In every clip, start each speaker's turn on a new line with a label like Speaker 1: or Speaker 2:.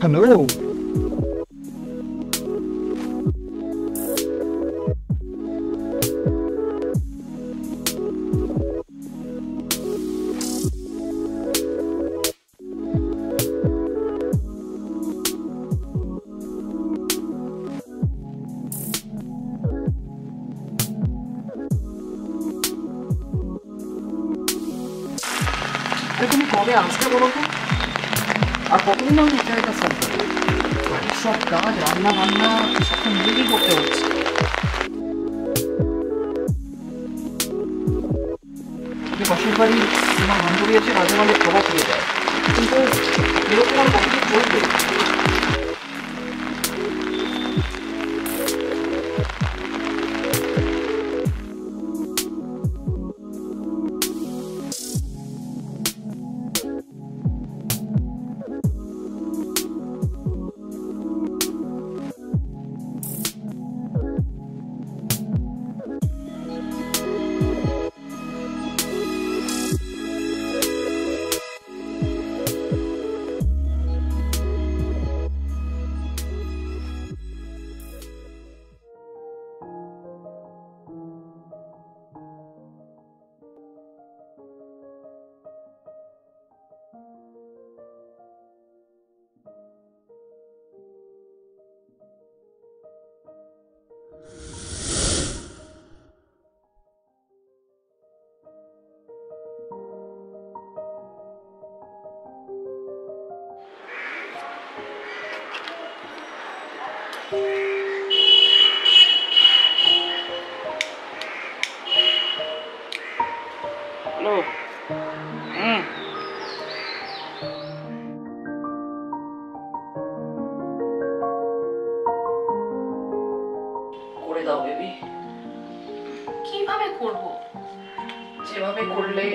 Speaker 1: Hello.
Speaker 2: তুমি কবে আসবে বলো তো? আর কতদিন আমি একা একা থাকবো? বাড়ির সব কাজ, রান্না বান্না সব তো নিজেকেই করতে হচ্ছে। পাশের বাড়ি তোমার বান্ধবী আছে, মাঝে মাঝে খাবার খেয়ে যায়, কিন্তু এরকম আর কতদিন চলবে? হ্যালো। করে দাও বেবি।
Speaker 3: কিভাবে করব?
Speaker 2: যেভাবে করলে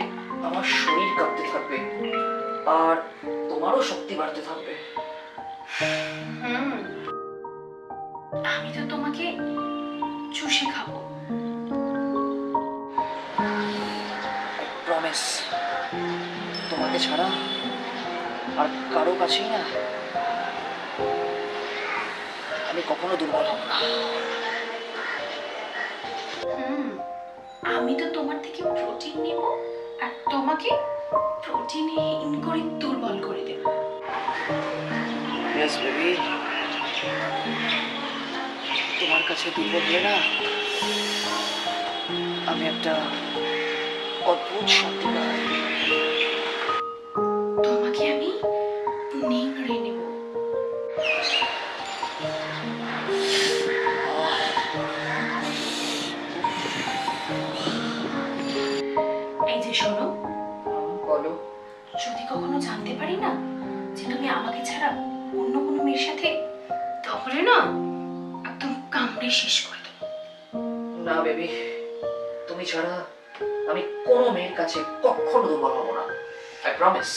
Speaker 2: আমার শরীর কাঁপতে থাকবে আর তোমারও শক্তি বাড়তে থাকবে।
Speaker 3: আমি তো তোমাকে চুষে খাবো।
Speaker 2: প্রমিস, তোমাকে ছাড়া আর কারো কাছেই না আমি কখনো দুর্বল হব না।
Speaker 3: আমি তো তোমার থেকে প্রোটিন নেব আর তোমাকে প্রোটিনে ইন করে দুর্বল করে দেব।
Speaker 2: ইয়েস বেবি, তোমার কাছে দুর্বল হলে না আমি একটা অদ্ভুত শান্তি পাই।
Speaker 3: তোমাকে আমি নিংড়ে নেব। এই যে শোনো,
Speaker 2: বলো।
Speaker 3: যদি কখনো জানতে পারি না যে তুমি আমাকে ছাড়া অন্য কোনো মেয়ের সাথে, তাহলে না একদম কামড়ে শেষ করে দেবো।
Speaker 2: না বেবি, তুমি ছাড়া আমি কোনো মেয়ের কাছে কখনো দুর্বল হব না। I promise.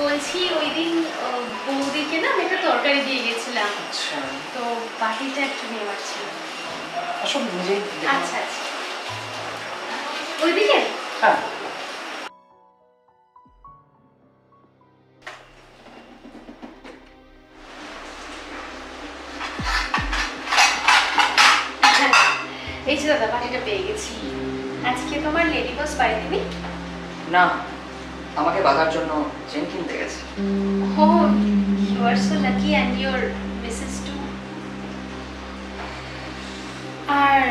Speaker 3: বলছি ওই দিন বৌদিকে না আমি একটা তরকারি দিয়ে গেছিলাম,
Speaker 2: আচ্ছা,
Speaker 3: তো বাটিটা একটু নেওয়ার ছিল।
Speaker 2: আসল নিজেই।
Speaker 3: আচ্ছা আচ্ছা, ওইদিকে।
Speaker 2: হ্যাঁ।
Speaker 3: এই যে দাদা, বাটিটা পেয়ে গেছি। আজকে তোমার লেডি বস বাড়ি দিবি
Speaker 2: না, আমাকে বাঁধার জন্য চেন কিনতে গেছে।
Speaker 3: Oh, you are so lucky and your Mrs. too. আর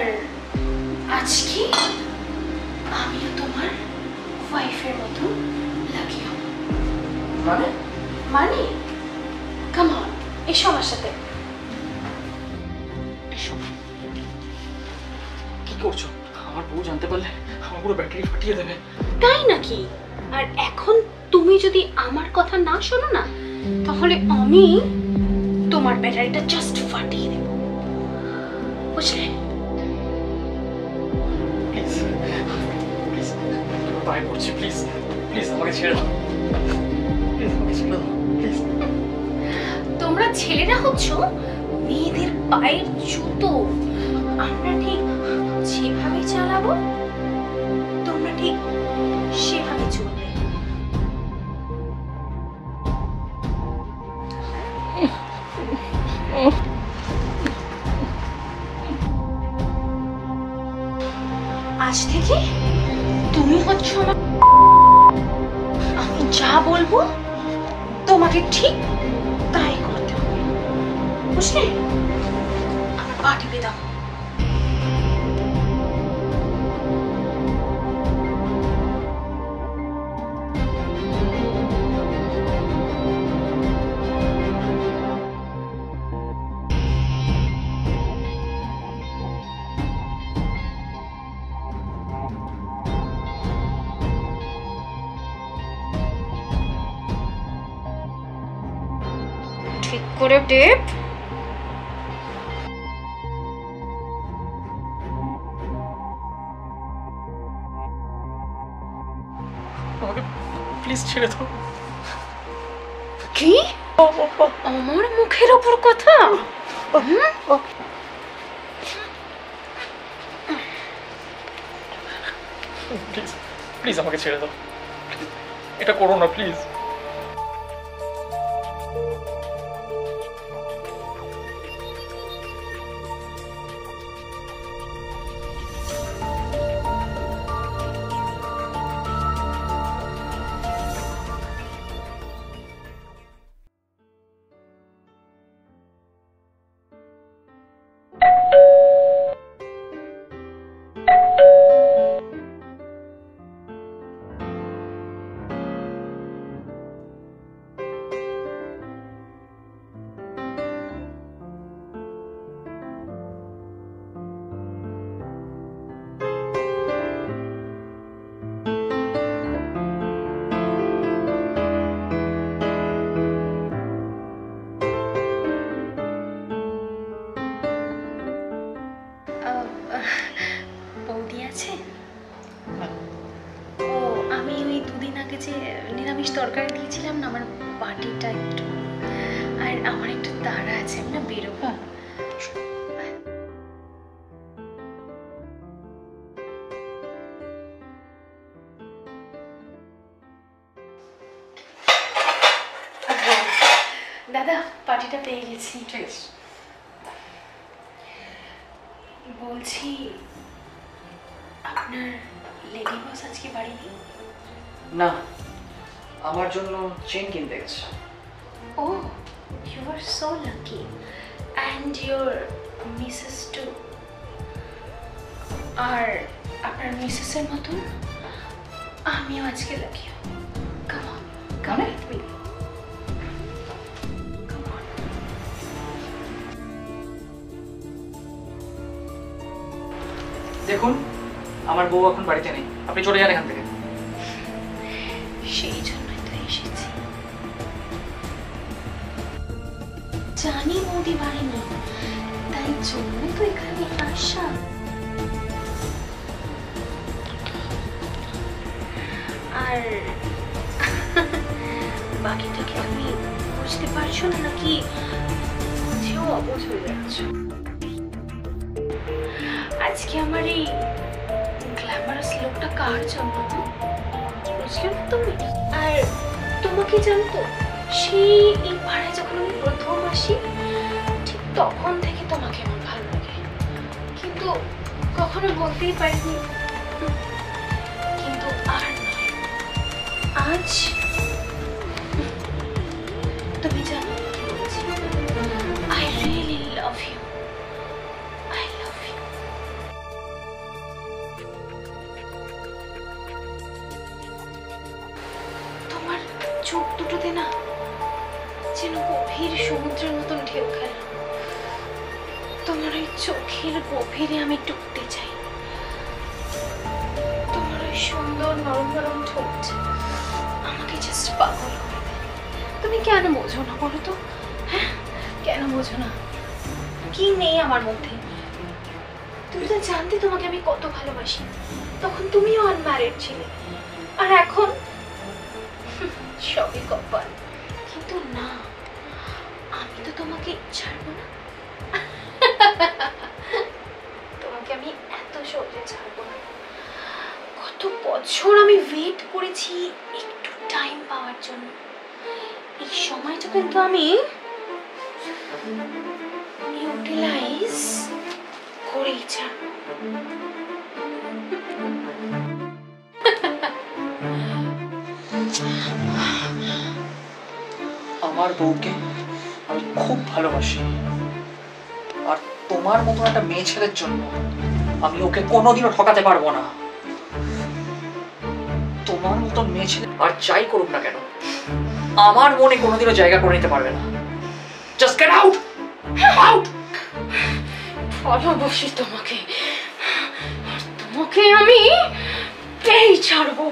Speaker 3: আজকে আমিও তোমার ওয়াইফের মতো লাকি হব।
Speaker 2: মানে?
Speaker 3: মানে এসো আমার সাথে।
Speaker 2: এসো। কি করছো? আমার বউ জানতে পারলে আমার পুরো ব্যাটারি ফাটিয়ে দেবে।
Speaker 3: তাই নাকি? আর এখন তুমি যদি আমার কথা না শোনো না, তাহলে আমি তোমার ব্যাটারিটা জাস্ট ফাটিয়ে দেব, বুঝলে?
Speaker 2: প্লিজ প্লিজ পায়ে পড়ছি, প্লিজ প্লিজ আমাকে ছেড়ে দাও, প্লিজ আমাকে ছেড়ে দাও, প্লিজ।
Speaker 3: তোমরা ছেলেরা হচ্ছ মেয়েদের পায়ের জুতো। আমরা ঠিক যেভাবে চালাবো তোমরা ঠিক সেভাবে চলবে। আজ থেকে তুমি হচ্ছ আমার, আমি যা বলবো তোমাকে ঠিক তাই করতে হবে, বুঝলে? আমার পা টিপে দাও। ঠিক করে টেপ।
Speaker 2: আমাকে প্লিজ ছেড়ে দাও।
Speaker 3: কি? আমার মুখের ওপর কথা?
Speaker 2: প্লিজ প্লিজ আমাকে ছেড়ে দাও, এটা করো না প্লিজ।
Speaker 3: বৌদি আছে? ও, আমি ওই দুদিন আগে যে নিরামিষ তরকারি দিয়েছিলাম না, আমার বাটিটা একটু, আর আমার একটু তাড়া আছে, আমি না বেরোবো। দাদা, পার্টিটা পেয়ে গেছি।
Speaker 2: ঠিক আছে।
Speaker 3: বলছি, আপনার লেডি বস আজকে বাড়ি নেই?
Speaker 2: না, আমার জন্য চেন কিনতে গেছে।
Speaker 3: Oh, you are so lucky, and your missus too. আর আপনার মিসেসের মতন আমিও আজকে lucky. Come on, come with me.
Speaker 2: দেখুন, আমার বউ এখন বাড়িতে নেই, আপনি চলে যান এখান থেকে।
Speaker 3: সেই জন্যই তো এসেছি। জানি বৌদি বাড়ি নেই, তাই জন্য তো এখানে আসা। আর বাকিটাকে তুমি বুঝতে পারছো না নাকি বুঝেও অবুঝ হয়ে যাচ্ছ? আজকে আমার এই গ্ল্যামারাস লুকটা কার জন্য বুঝলে না তুমি? আর তোমাকে জানতো, সেই এই পাড়ায় যখন আমি প্রথম আসি ঠিক তখন থেকে তোমাকে আমার ভালো লাগে, কিন্তু কখনো বলতেই পারিনি। কিন্তু আর নয়, আজ তুমি জানো কি বলছি? I really love you, I love you. তোমার চোখ দুটোতে না যেন গভীর সমুদ্রের মতন ঢেউ খেলা। তোমার ওই চোখের গভীরে আমি ডুবতে চাই। তোমার ওই সুন্দর নরম নরম ঠোঁট আমাকে জাস্ট পাগল করে দেয়। তুমি কেন বোঝো না বলো তো? হ্যাঁ, কেন বোঝো না? কি নেই আমার মধ্যে? তুমি তো জানতে তোমাকে আমি কত ভালোবাসি। তখন তুমিও আনম্যারিড ছিলে, আর এখন সবই কপাল। কিন্তু না, আমি তো তোমাকে ছাড়বো না। তোমাকে আমি এত সহজে ছাড়বো না। কত বছর আমি ওয়েট করেছি একটু টাইম পাওয়ার জন্য। এই সময়টা কিন্তু আমি ইউটিলাইজ করেই ছাড়বো।
Speaker 2: আমার বউকে আমি খুব ভালোবাসি, আর তোমার মতো একটা মেয়ে ছেলের জন্য আমি ওকে কোনোদিনও ঠকাতে পারবো না। তোমার মতো মেয়ে ছেলে আর যাই করুক না কেন, আমার মনে কোনোদিনও জায়গা করে নিতে পারবে না। Just get out, out.
Speaker 3: ভালোবাসি তোমাকে, তোমাকে আমি পেয়ে ছাড়বো।